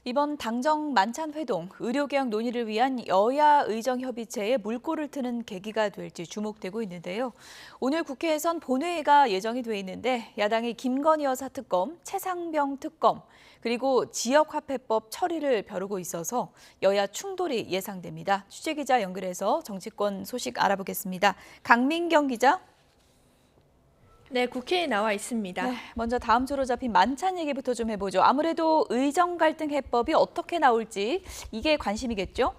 이번 당정 만찬 회동, 의료개혁 논의를 위한 여야 의정협의체에 물꼬를 트는 계기가 될지 주목되고 있는데요. 오늘 국회에선 본회의가 예정이 돼 있는데 야당이 김건희 여사 특검, 최상병 특검, 그리고 지역화폐법 처리를 벼르고 있어서 여야 충돌이 예상됩니다. 취재기자 연결해서 정치권 소식 알아보겠습니다. 강민경 기자. 네, 국회에 나와 있습니다. 네, 먼저 다음 주로 잡힌 만찬 얘기부터 좀 해보죠. 아무래도 의정 갈등 해법이 어떻게 나올지 이게 관심이겠죠?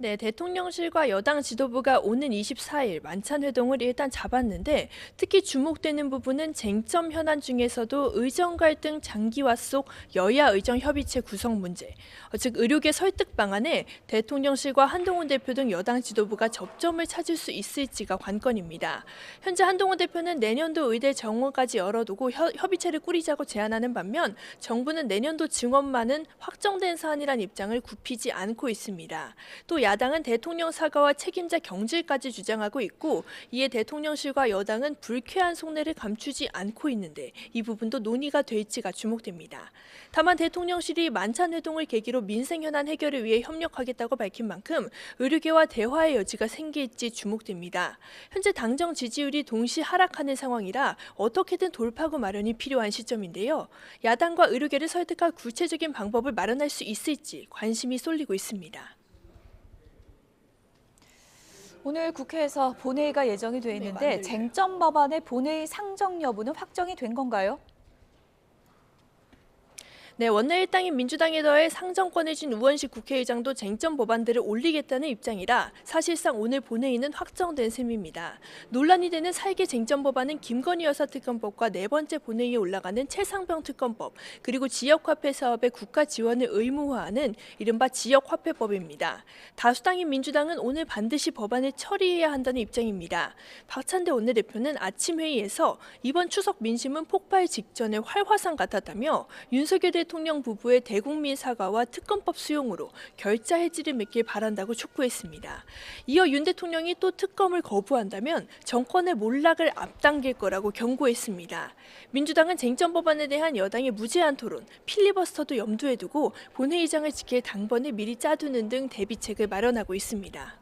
네, 대통령실과 여당 지도부가 오는 24일 만찬 회동을 일단 잡았는데 특히 주목되는 부분은 쟁점 현안 중에서도 의정 갈등 장기화 속 여야 의정 협의체 구성 문제, 즉 의료계 설득 방안에 대통령실과 한동훈 대표 등 여당 지도부가 접점을 찾을 수 있을지가 관건입니다. 현재 한동훈 대표는 내년도 의대 정원까지 열어두고 협의체를 꾸리자고 제안하는 반면 정부는 내년도 증원만은 확정된 사안이란 입장을 굽히지 않고 있습니다. 또 야당은 대통령 사과와 책임자 경질까지 주장하고 있고 이에 대통령실과 여당은 불쾌한 속내를 감추지 않고 있는데 이 부분도 논의가 될지가 주목됩니다. 다만 대통령실이 만찬 회동을 계기로 민생 현안 해결을 위해 협력하겠다고 밝힌 만큼 의료계와 대화의 여지가 생길지 주목됩니다. 현재 당정 지지율이 동시 하락하는 상황이라 어떻게든 돌파구 마련이 필요한 시점인데요. 야당과 의료계를 설득할 구체적인 방법을 마련할 수 있을지 관심이 쏠리고 있습니다. 오늘 국회에서 본회의가 예정이 돼 있는데 쟁점 법안의 본회의 상정 여부는 확정이 된 건가요? 네, 원내일당인 민주당에 더해 상정권을 쥔 우원식 국회의장도 쟁점 법안들을 올리겠다는 입장이라 사실상 오늘 본회의는 확정된 셈입니다. 논란이 되는 4개 쟁점 법안은 김건희 여사 특검법과 네 번째 본회의에 올라가는 최상병 특검법, 그리고 지역화폐 사업의 국가 지원을 의무화하는 이른바 지역화폐법입니다. 다수당인 민주당은 오늘 반드시 법안을 처리해야 한다는 입장입니다. 박찬대 원내대표는 아침 회의에서 이번 추석 민심은 폭발 직전의 활화산 같았다며 윤석열 대통령 부부의 대국민 사과와 특검법 수용으로 결자 해지를 맺길 바란다고 촉구했습니다. 이어 윤 대통령이 또 특검을 거부한다면 정권의 몰락을 앞당길 거라고 경고했습니다. 민주당은 쟁점 법안에 대한 여당의 무제한 토론, 필리버스터도 염두에 두고 본회의장을 지킬 당번을 미리 짜두는 등 대비책을 마련하고 있습니다.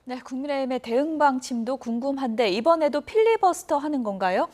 네, 국민의힘의 대응 방침도 궁금한데 이번에도 필리버스터 하는 건가요?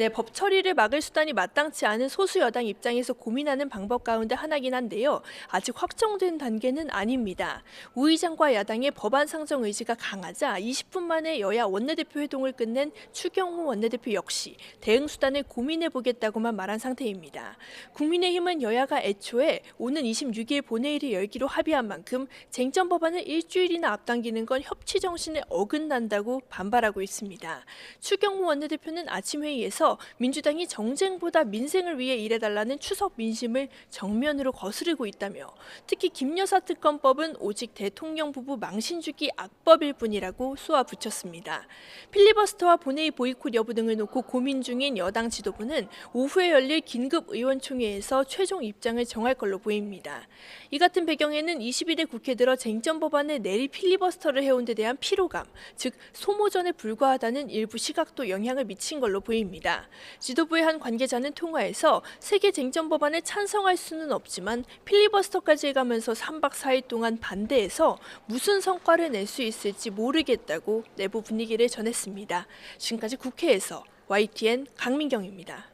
네, 법 처리를 막을 수단이 마땅치 않은 소수 여당 입장에서 고민하는 방법 가운데 하나긴 한데요. 아직 확정된 단계는 아닙니다. 우 의장과 야당의 법안 상정 의지가 강하자 20분 만에 여야 원내대표 회동을 끝낸 추경호 원내대표 역시 대응 수단을 고민해보겠다고만 말한 상태입니다. 국민의힘은 여야가 애초에 오는 26일 본회의를 열기로 합의한 만큼 쟁점 법안을 일주일이나 앞당기는 건 협치 정신에 어긋난다고 반발하고 있습니다. 추경호 원내대표는 아침 회의에서 민주당이 정쟁보다 민생을 위해 일해달라는 추석 민심을 정면으로 거스르고 있다며 특히 김 여사 특검법은 오직 대통령 부부 망신 주기 악법일 뿐이라고 쏘아붙였습니다. 필리버스터와 본회의 보이콧 여부 등을 놓고 고민 중인 여당 지도부는 오후에 열릴 긴급 의원총회에서 최종 입장을 정할 걸로 보입니다. 이 같은 배경에는 21일 국회 들어 쟁점 법안을 내리 필리버스터를 해온 데 대한 피로감, 즉 소모전에 불과하다는 일부 시각도 영향을 미친 걸로 보입니다. 지도부의 한 관계자는 통화에서 세계 쟁점 법안에 찬성할 수는 없지만 필리버스터까지 해가면서 3박 4일 동안 반대해서 무슨 성과를 낼 수 있을지 모르겠다고 내부 분위기를 전했습니다. 지금까지 국회에서 YTN 강민경입니다.